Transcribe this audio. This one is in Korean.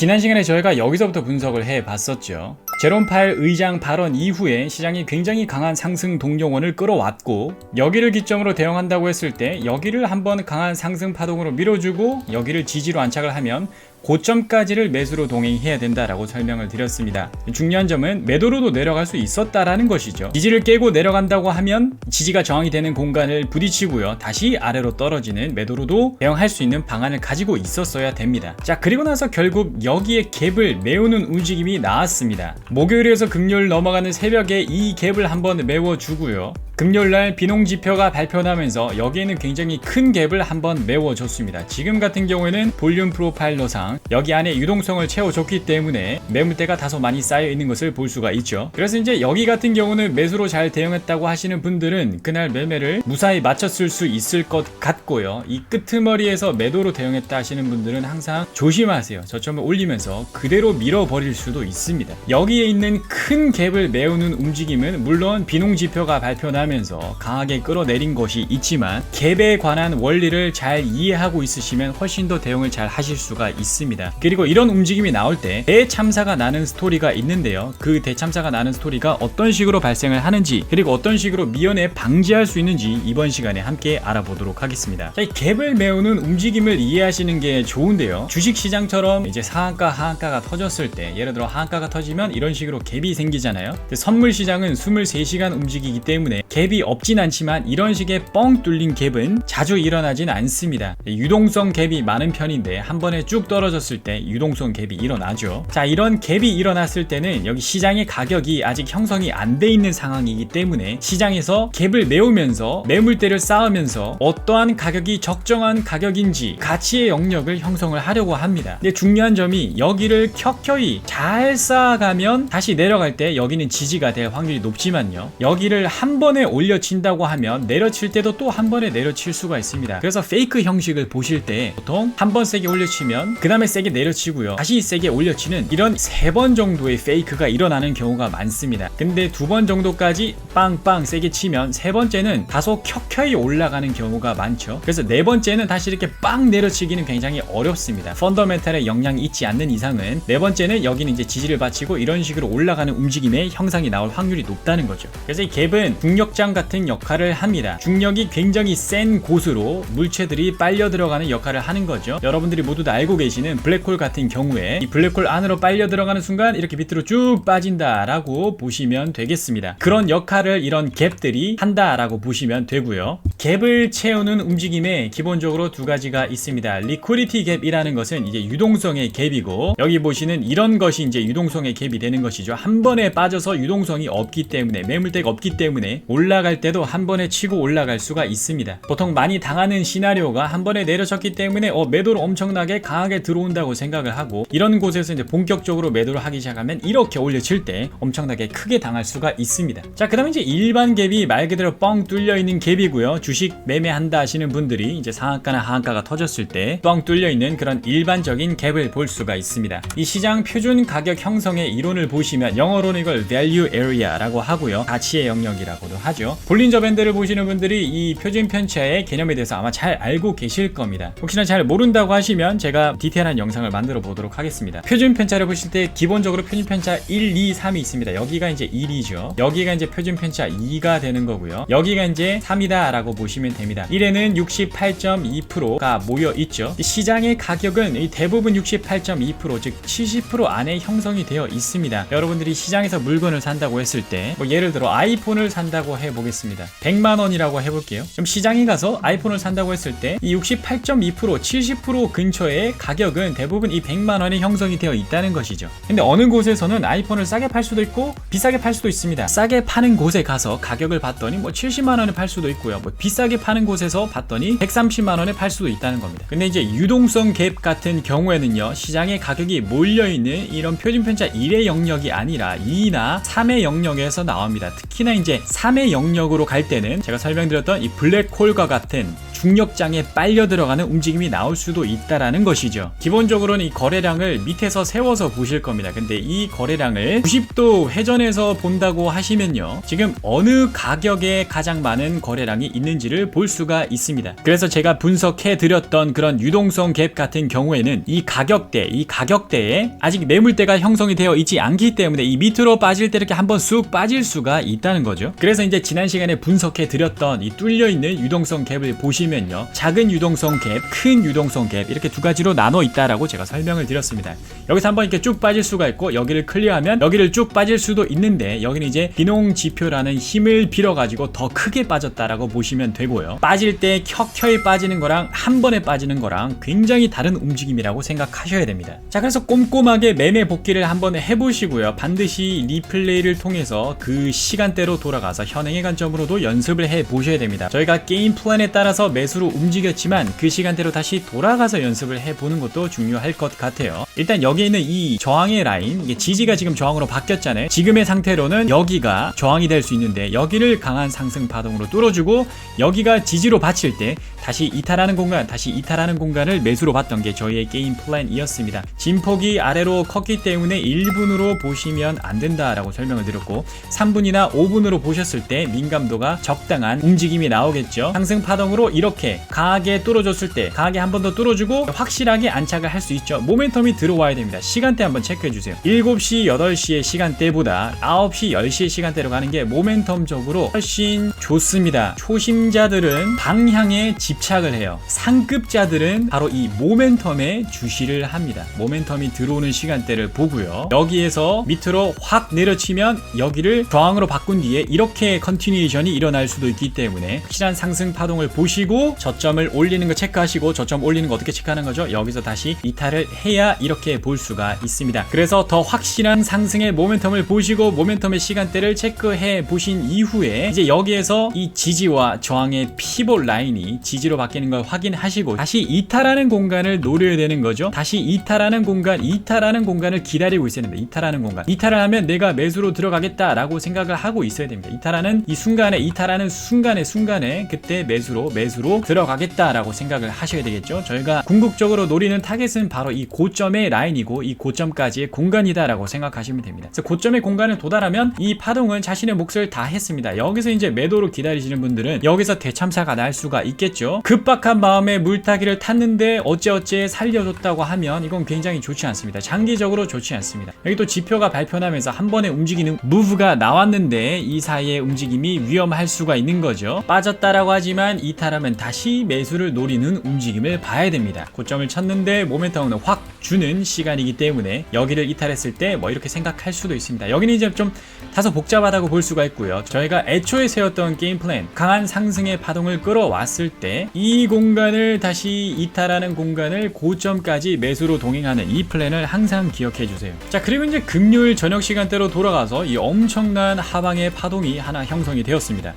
지난 시간에 저희가 여기서부터 분석을 해봤었죠. 제롬 파웰 의장 발언 이후에 시장이 굉장히 강한 상승 동력원을 끌어왔고, 여기를 기점으로 대응한다고 했을 때 여기를 한번 강한 상승 파동으로 밀어주고 여기를 지지로 안착을 하면 고점까지를 매수로 동행해야 된다라고 설명을 드렸습니다. 중요한 점은 매도로도 내려갈 수 있었다라는 것이죠. 지지를 깨고 내려간다고 하면 지지가 저항이 되는 공간을 부딪히고요, 다시 아래로 떨어지는 매도로도 대응할 수 있는 방안을 가지고 있었어야 됩니다. 자, 그리고 나서 결국 여기에 갭을 메우는 움직임이 나왔습니다. 목요일에서 금요일 넘어가는 새벽에 이 갭을 한번 메워주고요, 금요일날 비농지표가 발표나면서 여기에는 굉장히 큰 갭을 한번 메워줬습니다. 지금 같은 경우에는 볼륨 프로파일러상 여기 안에 유동성을 채워줬기 때문에 매물대가 다소 많이 쌓여있는 것을 볼 수가 있죠. 그래서 이제 여기 같은 경우는 매수로 잘 대응했다고 하시는 분들은 그날 매매를 무사히 마쳤을 수 있을 것 같고요, 이 끄트머리에서 매도로 대응했다 하시는 분들은 항상 조심하세요. 저점을 올리면서 그대로 밀어버릴 수도 있습니다. 여기에 있는 큰 갭을 메우는 움직임은 물론 비농지표가 발표나면 강하게 끌어내린 것이 있지만 갭에 관한 원리를 잘 이해하고 있으시면 훨씬 더 대응을 잘 하실 수가 있습니다. 그리고 이런 움직임이 나올 때 대참사가 나는 스토리가 있는데요, 그 대참사가 나는 스토리가 어떤 식으로 발생을 하는지, 그리고 어떤 식으로 미연에 방지할 수 있는지 이번 시간에 함께 알아보도록 하겠습니다. 자, 이 갭을 메우는 움직임을 이해하시는 게 좋은데요, 주식시장처럼 이제 상한가 하한가가 터졌을 때, 예를 들어 하한가가 터지면 이런 식으로 갭이 생기잖아요. 선물시장은 23시간 움직이기 때문에 갭이 없진 않지만 이런 식의 뻥 뚫린 갭은 자주 일어나진 않습니다. 유동성 갭이 많은 편인데 한 번에 쭉 떨어졌을 때 유동성 갭이 일어나죠. 자, 이런 갭이 일어났을 때는 여기 시장의 가격이 아직 형성이 안 돼 있는 상황이기 때문에 시장에서 갭을 메우면서 매물대를 쌓으면서 어떠한 가격이 적정한 가격인지 가치의 영역을 형성을 하려고 합니다. 근데 중요한 점이 여기를 켜켜이 잘 쌓아가면 다시 내려갈 때 여기는 지지가 될 확률이 높지만요, 여기를 한 번에 올려친다고 하면 내려칠 때도 또 한 번에 내려칠 수가 있습니다. 그래서 페이크 형식을 보실 때 보통 한 번 세게 올려치면 그 다음에 세게 내려치고요, 다시 세게 올려치는 이런 3번 정도의 페이크가 일어나는 경우가 많습니다. 근데 2번 정도까지 빵빵 세게 치면 세 번째는 다소 켜켜이 올라가는 경우가 많죠. 그래서 네 번째는 다시 이렇게 빵 내려치기는 굉장히 어렵습니다. 펀더멘탈에 영향이 있지 않는 이상은 네 번째는 여기는 이제 지지를 바치고 이런 식으로 올라가는 움직임의 형상이 나올 확률이 높다는 거죠. 그래서 이 갭은 중력장 같은 역할을 합니다. 중력이 굉장히 센 곳으로 물체들이 빨려 들어가는 역할을 하는 거죠. 여러분들이 모두 다 알고 계시는 블랙홀 같은 경우에 이 블랙홀 안으로 빨려 들어가는 순간 이렇게 밑으로 쭉 빠진다라고 보시면 되겠습니다. 그런 역할을 이런 갭들이 한다라고 보시면 되고요. 갭을 채우는 움직임에 기본적으로 두 가지가 있습니다. 리퀴디티 갭이라는 것은 이제 유동성의 갭이고, 여기 보시는 이런 것이 이제 유동성의 갭이 되는 것이죠. 한 번에 빠져서 유동성이 없기 때문에, 매물대가 없기 때문에 올라갈 때도 한 번에 치고 올라갈 수가 있습니다. 보통 많이 당하는 시나리오가 한 번에 내려쳤기 때문에 매도를 엄청나게 강하게 들어온다고 생각을 하고, 이런 곳에서 이제 본격적으로 매도를 하기 시작하면 이렇게 올려칠 때 엄청나게 크게 당할 수가 있습니다. 자, 그 다음에 이제 일반 갭이 말 그대로 뻥 뚫려 있는 갭이고요. 주식 매매한다 하시는 분들이 이제 상한가나 하한가가 터졌을 때 뻥 뚫려 있는 그런 일반적인 갭을 볼 수가 있습니다. 이 시장 표준 가격 형성의 이론을 보시면 영어로는 이걸 value area라고 하고요, 가치의 영역이라고도 하죠. 볼린저 밴드를 보시는 분들이 이 표준 편차의 개념에 대해서 아마 잘 알고 계실 겁니다. 혹시나 잘 모른다고 하시면 제가 디테일한 영상을 만들어 보도록 하겠습니다. 표준 편차를 보실 때 기본적으로 표준 편차 1, 2, 3이 있습니다. 여기가 이제 1이죠. 여기가 이제 표준 편차 2가 되는 거고요. 여기가 이제 3이다 라고 보시면 됩니다. 1에는 68.2%가 모여 있죠. 시장의 가격은 대부분 68.2%, 즉 70% 안에 형성이 되어 있습니다. 여러분들이 시장에서 물건을 산다고 했을 때 예를 들어 아이폰을 산다고 해보겠습니다. 100만원이라고 해볼게요. 그럼 시장에 가서 아이폰을 산다고 했을 때 이 68.2%, 70% 근처의 가격은 대부분 이 100만원에 형성이 되어 있다는 것이죠. 근데 어느 곳에서는 아이폰을 싸게 팔 수도 있고 비싸게 팔 수도 있습니다. 싸게 파는 곳에 가서 가격을 봤더니 70만원에 팔 수도 있고요, 비싸게 파는 곳에서 봤더니 130만원에 팔 수도 있다는 겁니다. 근데 이제 유동성 갭 같은 경우에는요, 시장의 가격이 몰려있는 이런 표준 편차 1의 영역이 아니라 2나 3의 영역에서 나옵니다. 특히나 이제 3의 하방의 영역으로 갈 때는 제가 설명드렸던 이 블랙홀과 같은 중력장에 빨려 들어가는 움직임이 나올 수도 있다라는 것이죠. 기본적으로는 이 거래량을 밑에서 세워서 보실 겁니다. 근데 이 거래량을 90도 회전해서 본다고 하시면요, 지금 어느 가격에 가장 많은 거래량이 있는지를 볼 수가 있습니다. 그래서 제가 분석해 드렸던 그런 유동성 갭 같은 경우에는 이 가격대에 아직 매물대가 형성이 되어 있지 않기 때문에 이 밑으로 빠질 때 이렇게 한번 쑥 빠질 수가 있다는 거죠. 그래서 이제 지난 시간에 분석해 드렸던 이 뚫려 있는 유동성 갭을 보시면요, 작은 유동성 갭, 큰 유동성 갭, 이렇게 두 가지로 나눠 있다라고 제가 설명을 드렸습니다. 여기서 한번 이렇게 쭉 빠질 수가 있고, 여기를 클리어하면 여기를 쭉 빠질 수도 있는데, 여기는 이제 비농지표라는 힘을 빌어가지고 더 크게 빠졌다라고 보시면 되고요. 빠질 때 켜켜이 빠지는 거랑 한 번에 빠지는 거랑 굉장히 다른 움직임이라고 생각하셔야 됩니다. 자, 그래서 꼼꼼하게 매매 복귀를 한번 해보시고요. 반드시 리플레이를 통해서 그 시간대로 돌아가서 현행의 관점으로도 연습을 해보셔야 됩니다. 저희가 게임 플랜에 따라서 매수로 움직였지만 그 시간대로 다시 돌아가서 연습을 해보는 것도 중요할 것 같아요. 일단 여기에 있는 이 저항의 라인, 이게 지지가 지금 저항으로 바뀌었잖아요. 지금의 상태로는 여기가 저항이 될 수 있는데, 여기를 강한 상승 파동으로 뚫어주고 여기가 지지로 받칠 때 다시 이탈하는 공간을 매수로 봤던 게 저희의 게임 플랜이었습니다. 진폭이 아래로 컸기 때문에 1분으로 보시면 안 된다라고 설명을 드렸고, 3분이나 5분으로 보셨을 때 민감도가 적당한 움직임이 나오겠죠. 상승 파동으로 이렇게 강하게 뚫어줬을 때 강하게 한 번 더 뚫어주고 확실하게 안착을 할 수 있죠. 모멘텀이 들어와야 됩니다. 시간대 한번 체크해주세요. 7시, 8시의 시간대보다 9시, 10시의 시간대로 가는 게 모멘텀적으로 훨씬 좋습니다. 초심자들은 방향에 집착을 해요. 상급자들은 바로 이 모멘텀에 주시를 합니다. 모멘텀이 들어오는 시간대를 보고요. 여기에서 밑으로 확 내려치면 여기를 저항으로 바꾼 뒤에 이렇게 컨티뉴에이션이 일어날 수도 있기 때문에 확실한 상승 파동을 보시고 저점을 올리는 거 체크하시고, 저점 올리는 거 어떻게 체크하는 거죠? 여기서 다시 이탈을 해야 이렇게 볼 수가 있습니다. 그래서 더 확실한 상승의 모멘텀을 보시고 모멘텀의 시간대를 체크해 보신 이후에 이제 여기에서 이 지지와 저항의 피봇 라인이 지지로 바뀌는 걸 확인하시고 다시 이탈하는 공간을 노려야 되는 거죠. 다시 이탈하는 공간을 기다리고 있어야 됩니다. 이탈을 하면 내가 매수로 들어가겠다라고 생각을 하고 있어야 됩니다. 이탈하는 순간에 그때 매수로 들어가겠다라고 생각을 하셔야 되겠죠. 저희가 궁극적으로 노리는 타겟은 바로 이 고점의 라인이고 이 고점까지의 공간이다라고 생각하시면 됩니다. 그래서 고점의 공간을 도달하면 이 파동은 자신의 몫을 다 했습니다. 여기서 이제 매도로 기다리시는 분들은 여기서 대참사가 날 수가 있겠죠. 급박한 마음에 물타기를 탔는데 어째 살려줬다고 하면 이건 굉장히 좋지 않습니다. 장기적으로 좋지 않습니다. 여기 또 지표가 발표나면서 한 번에 움직이는 무브가 나왔는데 이 사이의 움직임이 위험할 수가 있는 거죠. 빠졌다라고 하지만 이탈하면 다시 매수를 노리는 움직임을 봐야 됩니다. 고점을 쳤는데 모멘텀은 확 주는 시간이기 때문에 여기를 이탈했을 때 뭐 이렇게 생각할 수도 있습니다. 여기는 이제 좀 다소 복잡하다고 볼 수가 있고요. 저희가 애초에 세웠던 게임 플랜, 강한 상승의 파동을 끌어왔을 때 이 공간을 다시 이탈하는 공간을 고점까지 매수로 동행하는 이 플랜을 항상 기억해 주세요. 자, 그리고 이제 금요일 저녁 시간대로 돌아가서 이 엄청난 하방의 파동이 하나 형성이 되었습니다.